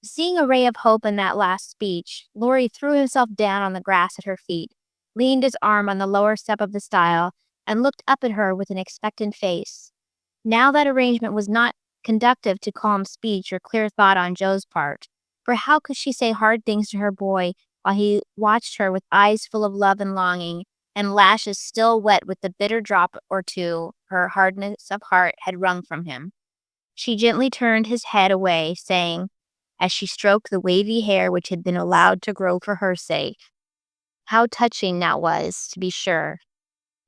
Seeing a ray of hope in that last speech, Laurie threw himself down on the grass at her feet, leaned his arm on the lower step of the stile, and looked up at her with an expectant face. Now that arrangement was not conducive to calm speech or clear thought on Joe's part, for how could she say hard things to her boy while he watched her with eyes full of love and longing, and lashes still wet with the bitter drop or two her hardness of heart had wrung from him? She gently turned his head away, saying, as she stroked the wavy hair which had been allowed to grow for her sake, "How touching that was, to be sure.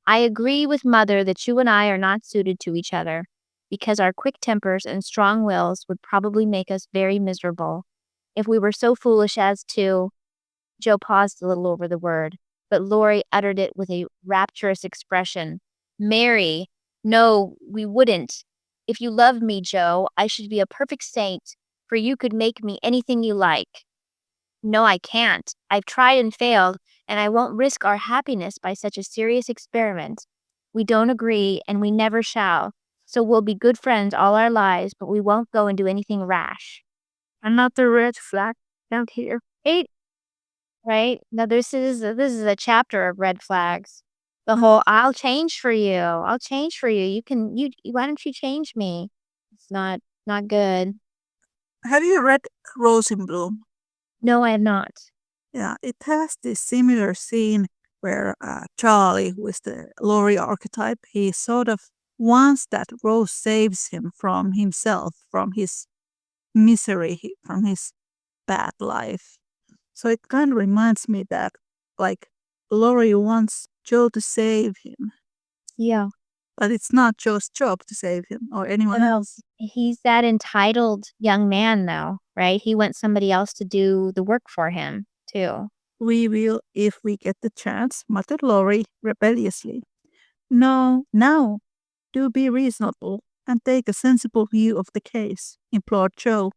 I agree with Mother that you and I are not suited to each other, because our quick tempers and strong wills would probably make us very miserable. If we were so foolish as to—" Joe paused a little over the word, but Laurie uttered it with a rapturous expression. "Marry? No, we wouldn't. If you loved me, Joe, I should be a perfect saint, for you could make me anything you like." "No, I can't. I've tried and failed, and I won't risk our happiness by such a serious experiment. We don't agree, and we never shall. So we'll be good friends all our lives, but we won't go and do anything rash." Another red flag out here. Right? Now this is a chapter of red flags. The whole "I'll change for you. I'll change for you. Why don't you change me?" It's not good. Have you read Rose in Bloom? No, I have not. Yeah, it has this similar scene where Charlie, who is the Laurie archetype, he sort of wants that Rose saves him from himself, from his misery, from his bad life. So it kind of reminds me that, like, Laurie wants Joe to save him, Yeah. but it's not Joe's job to save him or anyone else. He's that entitled young man, though, right? He wants somebody else to do the work for him, too. We will if we get the chance, muttered Laurie rebelliously. No, now, do be reasonable and take a sensible view of the case, implored Joe,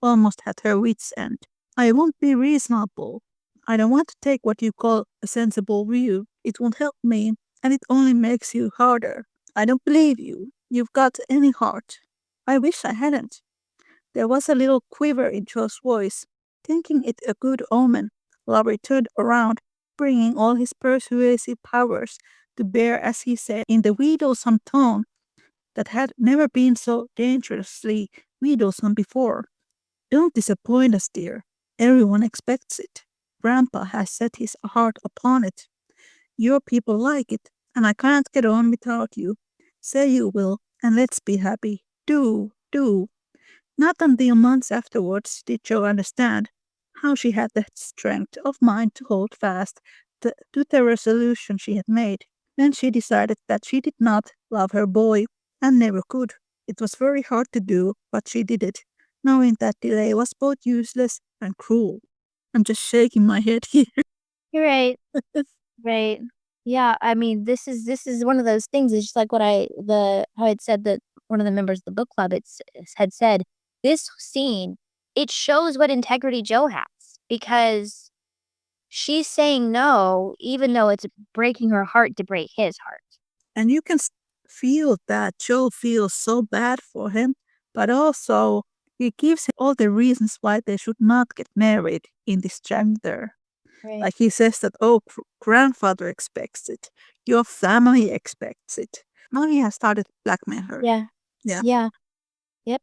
almost at her wits' end. I won't be reasonable. I don't want to take what you call a sensible view. It won't help me, and it only makes you harder. I don't believe you. You've got any heart. I wish I hadn't. There was a little quiver in Joe's voice. Thinking it a good omen, Laurie turned around, bringing all his persuasive powers to bear as he said in the wheedlesome tone that had never been so dangerously wheedlesome before. Don't disappoint us, dear. Everyone expects it. Grandpa has set his heart upon it. Your people like it, and I can't get on without you. Say you will, and let's be happy. Do. Not until months afterwards did Joe understand how she had the strength of mind to hold fast to the resolution she had made. Then she decided that she did not love her boy and never could. It was very hard to do, but she did it, knowing that delay was both useless and cruel. I'm just shaking my head here. You're right. Right. Yeah, I mean, this is one of those things. It's just like how I had said that one of the members of the book club had said, this scene, it shows what integrity Joe has, because she's saying no, even though it's breaking her heart to break his heart. And you can feel that Joe feels so bad for him, but also he gives him all the reasons why they should not get married in this chapter. Right. Like he says that, oh, grandfather expects it. Your family expects it. Now he has started to blackmail her. Yeah. Yep.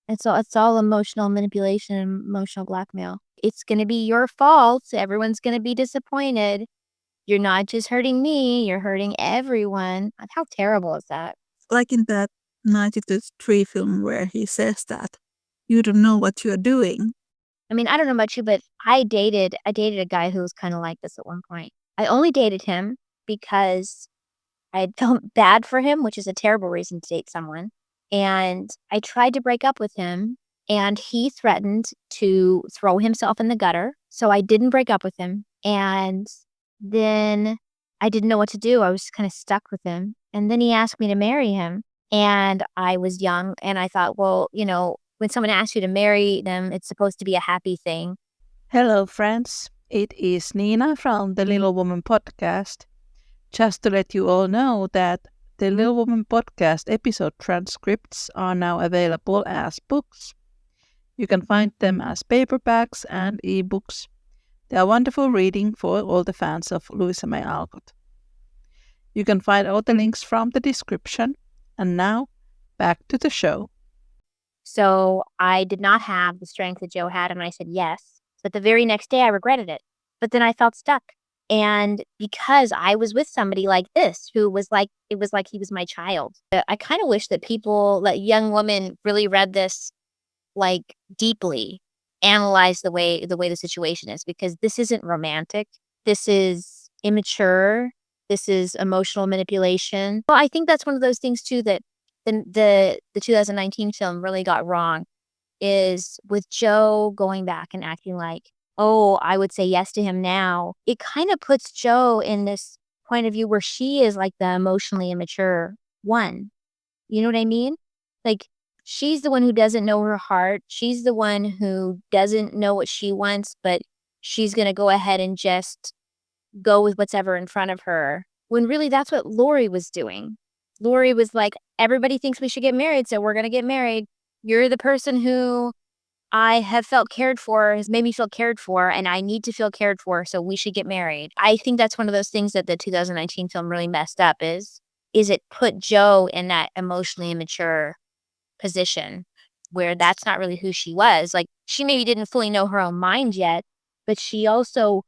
It's all emotional manipulation and emotional blackmail. It's going to be your fault. Everyone's going to be disappointed. You're not just hurting me, you're hurting everyone. How terrible is that? Like in that 1993 film where he says that you don't know what you're doing. I mean, I don't know about you, but I dated a guy who was kind of like this at one point. I only dated him because I felt bad for him, which is a terrible reason to date someone. And I tried to break up with him, and he threatened to throw himself in the gutter. So I didn't break up with him. And then I didn't know what to do. I was kind of stuck with him. And then he asked me to marry him. And I was young, and I thought, well, when someone asks you to marry them, it's supposed to be a happy thing. Hello, friends. It is Niina from the Little Woman podcast. Just to let you all know that the Little Woman podcast episode transcripts are now available as books. You can find them as paperbacks and ebooks. They are wonderful reading for all the fans of Louisa May Alcott. You can find all the links from the description. And now, back to the show. So I did not have the strength that Joe had, and I said yes. But the very next day, I regretted it. But then I felt stuck. And because I was with somebody like this, who was like, it was like he was my child. I kind of wish that people, that young women really read this like deeply, analyze the way the situation is, because this isn't romantic. This is immature. This is emotional manipulation. Well, I think that's one of those things too that the 2019 film really got wrong, is with Joe going back and acting like, oh, I would say yes to him now. It kind of puts Joe in this point of view where she is like the emotionally immature one. You know what I mean? Like, she's the one who doesn't know her heart. She's the one who doesn't know what she wants, but she's going to go ahead and just go with what's ever in front of her. When really that's what Laurie was doing. Laurie was like, everybody thinks we should get married, so we're going to get married. You're the person who I have felt cared for, has made me feel cared for, and I need to feel cared for, so we should get married. I think that's one of those things that the 2019 film really messed up is it put Joe in that emotionally immature position where that's not really who she was. Like, she maybe didn't fully know her own mind yet, but she also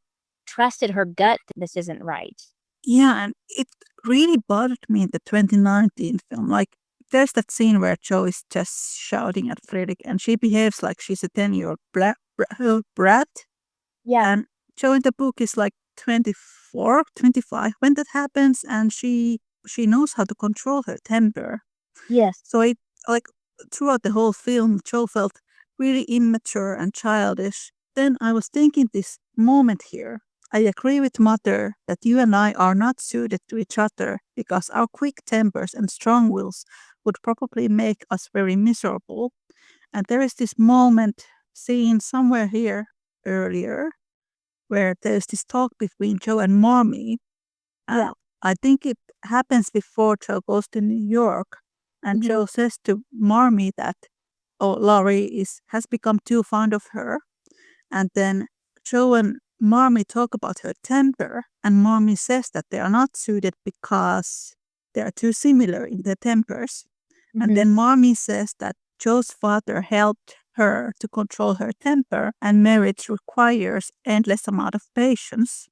trusted her gut that this isn't right. Yeah, and it really bothered me in the 2019 film. Like, there's that scene where Joe is just shouting at Friedrich, and she behaves like she's a 10-year-old brat. Yeah. And Joe in the book is like 24, 25 when that happens, and she knows how to control her temper. Yes. So it, like, throughout the whole film, Joe felt really immature and childish. Then I was thinking this moment here. I agree with Mother that you and I are not suited to each other because our quick tempers and strong wills would probably make us very miserable. And there is this moment seen somewhere here earlier where there's this talk between Joe and Mommy. Yeah. I think it happens before Joe goes to New York, and Joe says to Marmee that, oh, Laurie has become too fond of her. And then Joe and Marmee talk about her temper, and Marmee says that they are not suited because they are too similar in their tempers. And then Marmee says that Joe's father helped her to control her temper, and marriage requires endless amount of patience.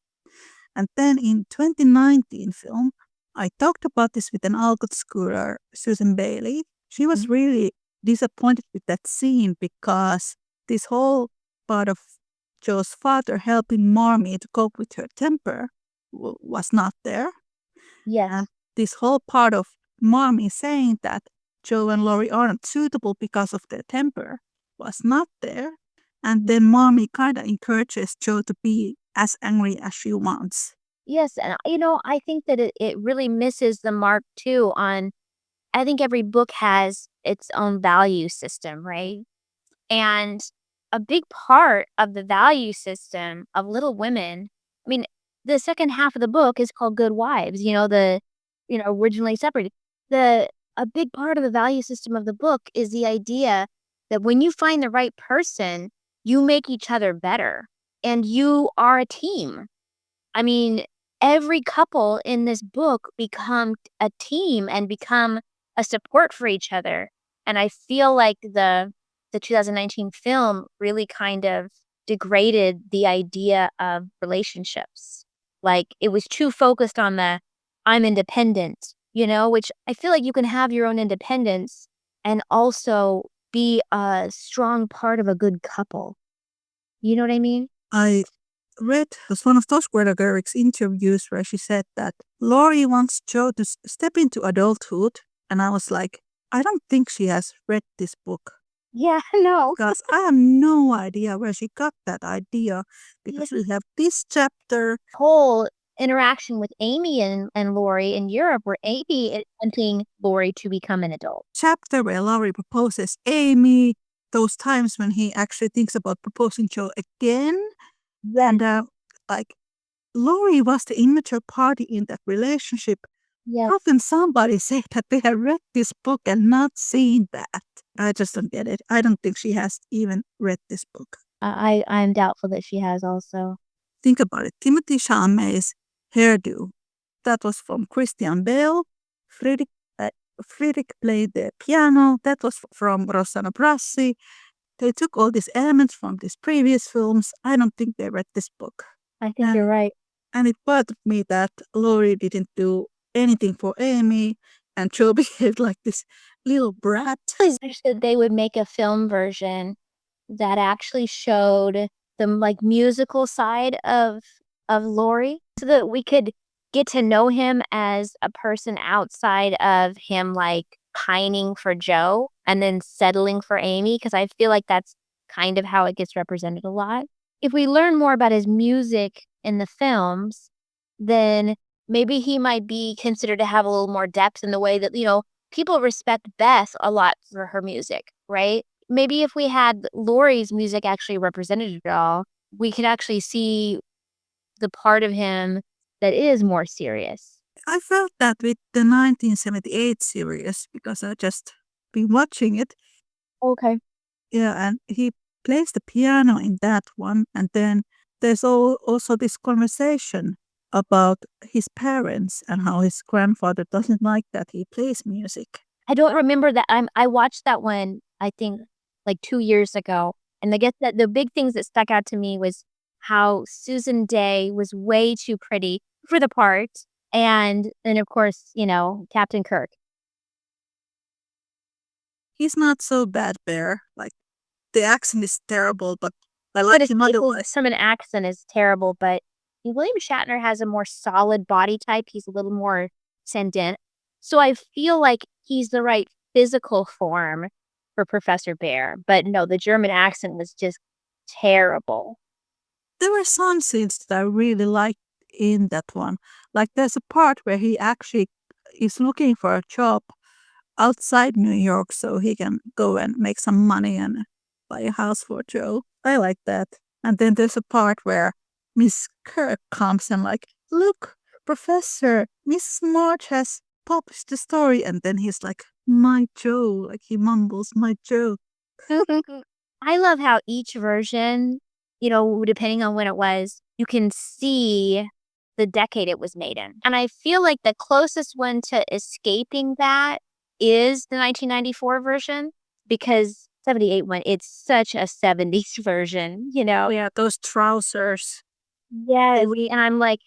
And then in 2019 film, I talked about this with an Alcott schooler, Susan Bailey. She was really disappointed with that scene because this whole part of Joe's father helping Marmee to cope with her temper was not there. Yes. And this whole part of Marmee saying that Joe and Laurie aren't suitable because of their temper was not there. And then Marmee kind of encourages Joe to be as angry as she wants. Yes, and I think that it really misses the mark too on, I think every book has its own value system, right? And a big part of the value system of Little Women, I mean, the second half of the book is called Good Wives, originally separated. A big part of the value system of the book is the idea that when you find the right person, you make each other better and you are a team. I mean, every couple in this book become a team and become a support for each other. And I feel like the 2019 film really kind of degraded the idea of relationships. Like, it was too focused on the I'm independent, which I feel like you can have your own independence and also be a strong part of a good couple. You know what I mean? I read one of those Greta Gerwig's interviews where she said that Laurie wants Joe to step into adulthood, and I was like, I don't think she has read this book. Yeah, no. Because I have no idea where she got that idea, because we have this chapter. Whole interaction with Amy and Laurie in Europe, where Amy is wanting Laurie to become an adult. Chapter where Laurie proposes Amy, those times when he actually thinks about proposing Joe again. And Laurie was the immature party in that relationship, Yes. How can somebody say that they have read this book and not seen that? I just don't get it. I don't think she has even read this book. I'm doubtful that she has also. Think about it. Timothée Chalamet's hairdo. That was from Christian Bale. Friedrich played the piano. That was from Rossano Brassi. They took all these elements from these previous films. I don't think they read this book. I think you're right. And it bothered me that Laurie didn't do anything for Amy and Joe behaved like this little brat. I wish that they would make a film version that actually showed the like musical side of Laurie so that we could get to know him as a person outside of him like pining for Joe and then settling for Amy, because I feel like that's kind of how it gets represented a lot. If we learn more about his music in the films, then maybe he might be considered to have a little more depth in the way that, people respect Beth a lot for her music, right? Maybe if we had Laurie's music actually represented at all, we could actually see the part of him that is more serious. I felt that with the 1978 series because I just been watching it. Okay. Yeah, and he plays the piano in that one. And then there's also this conversation about his parents and how his grandfather doesn't like that he plays music. I don't remember that. I watched that one, I think, like 2 years ago. And I guess that the big things that stuck out to me was how Susan Day was way too pretty for the part. And then, of course, Captain Kirk. He's not so bad, Bear. Like, the accent is terrible, but I like him otherwise. Some an accent is terrible, but William Shatner has a more solid body type. He's a little more ascendant. So I feel like he's the right physical form for Professor Bear. But no, the German accent was just terrible. There were some scenes that I really liked in that one. Like there's a part where he actually is looking for a job outside New York so he can go and make some money and buy a house for Joe. I like that. And then there's a part where Miss Kirk comes and like, look, Professor, Miss March has published the story. And then he's like, my Joe, like he mumbles, my Joe. I love how each version, depending on when it was, you can see the decade it was made in. And I feel like the closest one to escaping that is the 1994 version, because 78 one, it's such a 70s version, Yeah, those trousers. Yeah, and I'm like,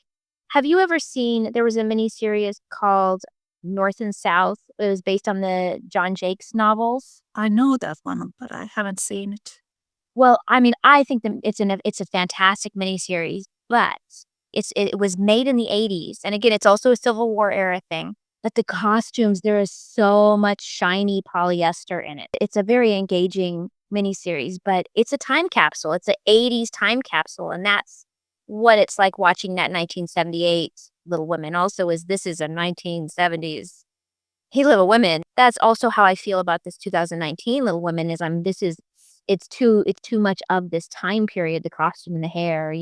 have you ever seen, there was a miniseries called North and South. It was based on the John Jakes novels. I know that one, but I haven't seen it. Well, I mean, I think it's a fantastic miniseries, but it was made in the 80s. And again, it's also a Civil War era thing. But the costumes, there is so much shiny polyester in it. It's a very engaging miniseries, but it's a time capsule. It's an 80s time capsule. And that's what it's like watching that 1978 Little Women. Also, this is a 1970s Hey Little Women. That's also how I feel about this 2019 Little Women. It's too much of this time period, the costume and the hair,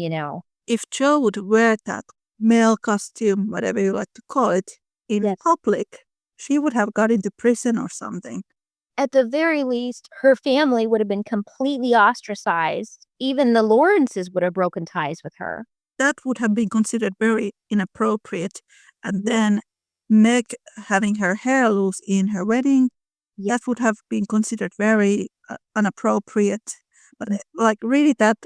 If Joe would wear that male costume, whatever you like to call it, in public, she would have got into prison or something. At the very least, her family would have been completely ostracized. Even the Lawrences would have broken ties with her. That would have been considered very inappropriate. And then Meg having her hair loose in her wedding, that would have been considered very inappropriate. But like really that,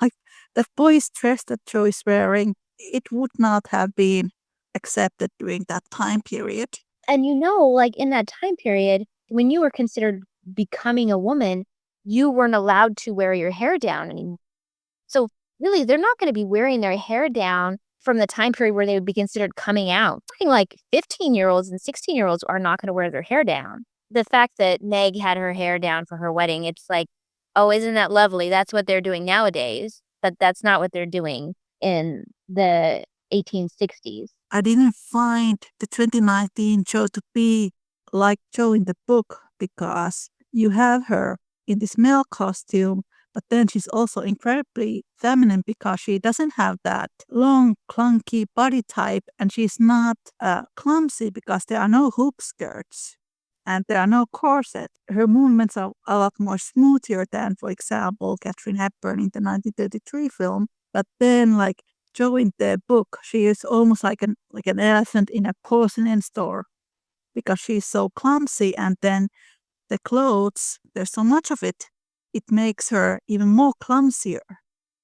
like the boy's dress that Joe is wearing, it would not have been accepted during that time period. And like in that time period, when you were considered becoming a woman, you weren't allowed to wear your hair down anymore. So really, they're not going to be wearing their hair down from the time period where they would be considered coming out. Something like 15-year-olds and 16-year-olds are not going to wear their hair down. The fact that Meg had her hair down for her wedding, it's like, oh, isn't that lovely? That's what they're doing nowadays. But that's not what they're doing in the 1860s. I didn't find the 2019 Joe to be like Joe in the book because you have her in this male costume, But then she's also incredibly feminine because she doesn't have that long, clunky body type, and she's not clumsy because there are no hoop skirts and there are no corset. Her movements are a lot more smoother than, for example, Katharine Hepburn in the 1933 film. But then, like Jo in the book, she is almost like an elephant in a porcelain store because she's so clumsy, and then the clothes, there's so much of it, it makes her even more clumsier.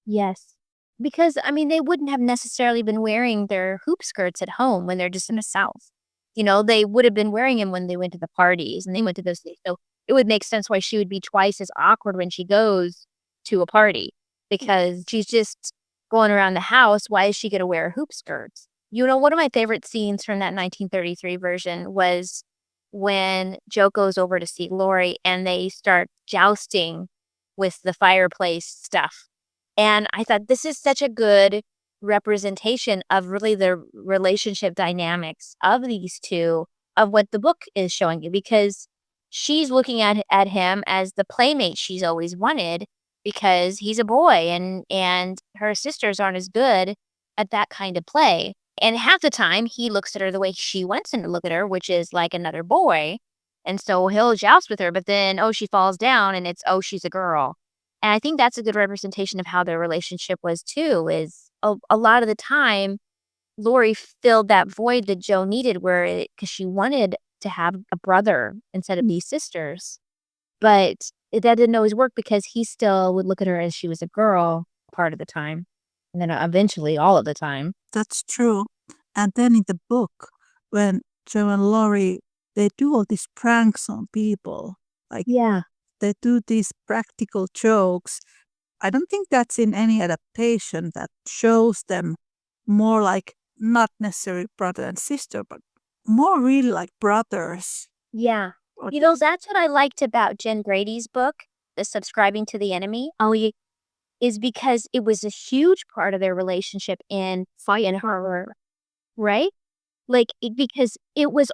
Yes. Because, I mean, they wouldn't have necessarily been wearing their hoop skirts at home when they're just in the South. You know, they would have been wearing them when they went to the parties and they went to those things. So it would make sense why she would be twice as awkward when she goes to a party because she's just going around the house. Why is she going to wear hoop skirts? You know, one of my favorite scenes from that 1933 version was when Jo goes over to see Laurie and they start jousting with the fireplace stuff. And I thought this is such a good representation of really the relationship dynamics of these two, of what the book is showing you, because she's looking at him as the playmate she's always wanted because he's a boy and her sisters aren't as good at that kind of play. And half the time he looks at her the way she wants him to look at her, which is like another boy. And so he'll joust with her, but then, oh, she falls down and it's, oh, she's a girl. And I think that's a good representation of how their relationship was too, is a lot of the time, Laurie filled that void that Jo needed because she wanted to have a brother instead of these sisters. But that didn't always work because he still would look at her as she was a girl part of the time. And then eventually all of the time. That's true. And then in the book, when Jo and Laurie, they do all these pranks on people. Like, Yeah. they do these practical jokes. I don't think that's in any adaptation that shows them more like not necessarily brother and sister, but more really like brothers. Yeah. You know, that's what I liked about Jen Brady's book, The Subscribing to the Enemy. Is because it was a huge part of their relationship in fighting her, right? Like, because it was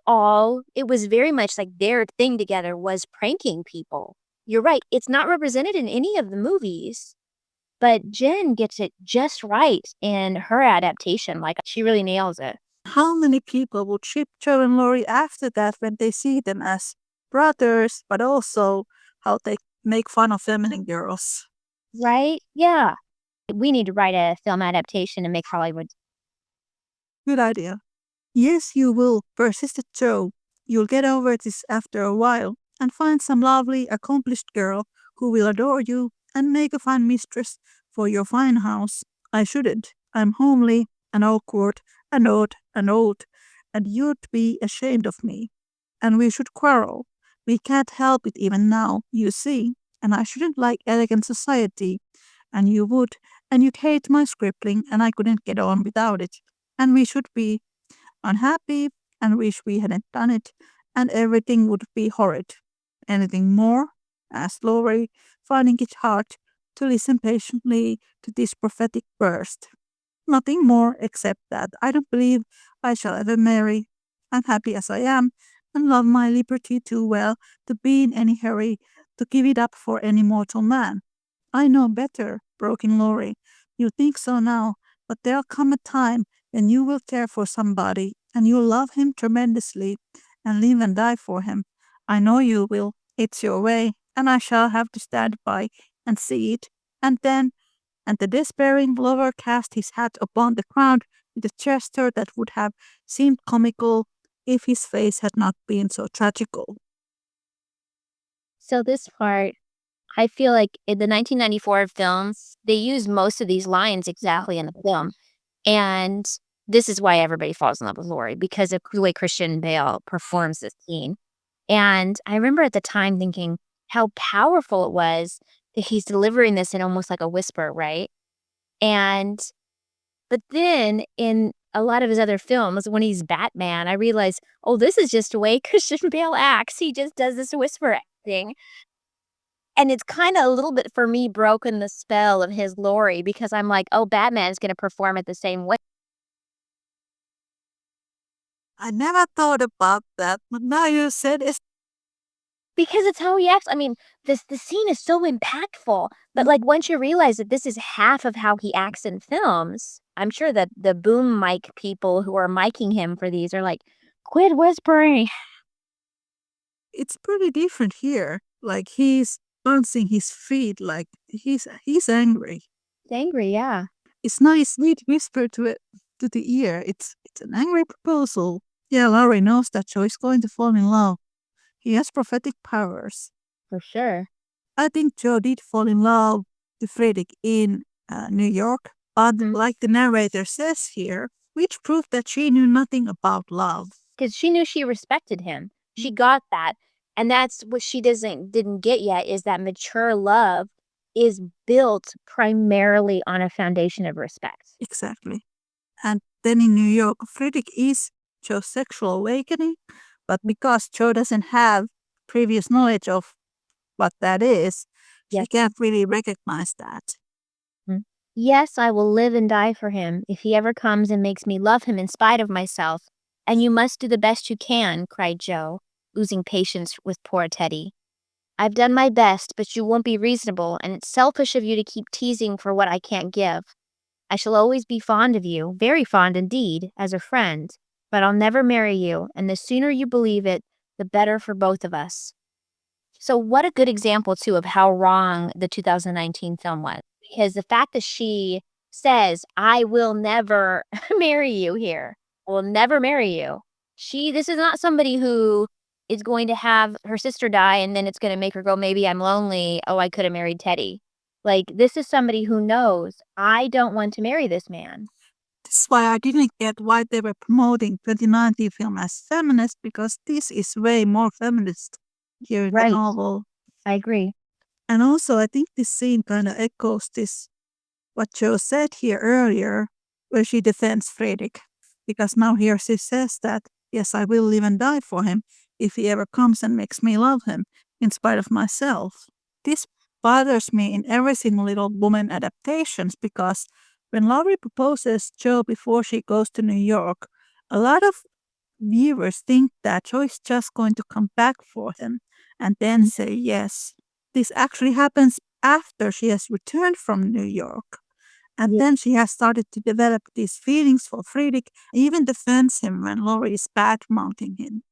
very much like their thing together was pranking people. You're right. It's not represented in any of the movies, but Jen gets it just right in her adaptation. Like, she really nails it. How many people would ship Jo and Laurie after that when they see them as brothers, but also how they make fun of feminine girls? Right? Yeah. We need to write a film adaptation and make Hollywood. Good idea. Yes, you will, persisted Jo. You'll get over this after a while and find some lovely, accomplished girl who will adore you and make a fine mistress for your fine house. I shouldn't. I'm homely and awkward and odd and old, and you'd be ashamed of me. And we should quarrel. We can't help it even now, you see, and I shouldn't like elegant society, and you would, and you'd hate my scribbling, and I couldn't get on without it, and we should be unhappy and wish we hadn't done it, and everything would be horrid. Anything more? Asked Laurie, finding it hard to listen patiently to this prophetic burst. Nothing more except that I don't believe I shall ever marry. I'm happy as I am, and love my liberty too well to be in any hurry to give it up for any mortal man. I know better, broke in Laurie. You think so now, but there'll come a time when you will care for somebody, and you'll love him tremendously, and live and die for him. I know you will. It's your way, and I shall have to stand by and see it. And then, and the despairing lover cast his hat upon the ground with a gesture that would have seemed comical if his face had not been so tragical. So this part, I feel like in the 1994 films, they use most of these lines exactly in the film. And this is why everybody falls in love with Laurie, because of the way Christian Bale performs this scene. And I remember at the time thinking how powerful it was that he's delivering this in almost like a whisper, right? But then in a lot of his other films, when he's Batman, I realized, oh, this is just the way Christian Bale acts. He just does this whisper acting. And it's kind of a little bit, for me, broken the spell of his Laurie, because I'm like, oh, Batman's going to perform it the same way. I never thought about that, but now you said it. Because it's how he acts. I mean, the scene is so impactful. But like once you realize that this is half of how he acts in films, I'm sure that the boom mic people who are miking him for these are like, quit whispering. It's pretty different here. Like he's bouncing his feet like he's angry. He's angry, yeah. It's not a sweet whisper to the ear. It's an angry proposal. Yeah, Laurie knows that Joe is going to fall in love. He has prophetic powers. For sure. I think Joe did fall in love with Friedrich in New York, but like the narrator says here, which proved that she knew nothing about love. Because she knew she respected him. She got that. And that's what she didn't get yet, is that mature love is built primarily on a foundation of respect. Exactly. And then in New York, Friedrich is Joe's sexual awakening, but because Joe doesn't have previous knowledge of what that is, she can't really recognize that. Yes, I will live and die for him if he ever comes and makes me love him in spite of myself. And you must do the best you can, cried Joe, losing patience with poor Teddy. I've done my best, but you won't be reasonable, and it's selfish of you to keep teasing for what I can't give. I shall always be fond of you, very fond indeed, as a friend, but I'll never marry you, and the sooner you believe it, the better for both of us. So what a good example, too, of how wrong the 2019 film was. Because the fact that she says, I will never marry you here, will never marry you. This is not somebody who is going to have her sister die and then it's going to make her go, maybe I'm lonely. Oh, I could have married Teddy. Like, this is somebody who knows, I don't want to marry this man. This is why I didn't get why they were promoting 2019 film as feminist, because this is way more feminist here in the novel. I agree. And also, I think this scene kind of echoes this, what Joe said here earlier, where she defends Friedrich. Because now here she says that, yes, I will live and die for him if he ever comes and makes me love him, in spite of myself. This bothers me in every single Little Woman adaptations, because when Laurie proposes Joe before she goes to New York, a lot of viewers think that Joe is just going to come back for him and then say yes. This actually happens after she has returned from New York. And then she has started to develop these feelings for Friedrich, even defends him when Laurie is bad-mouthing him.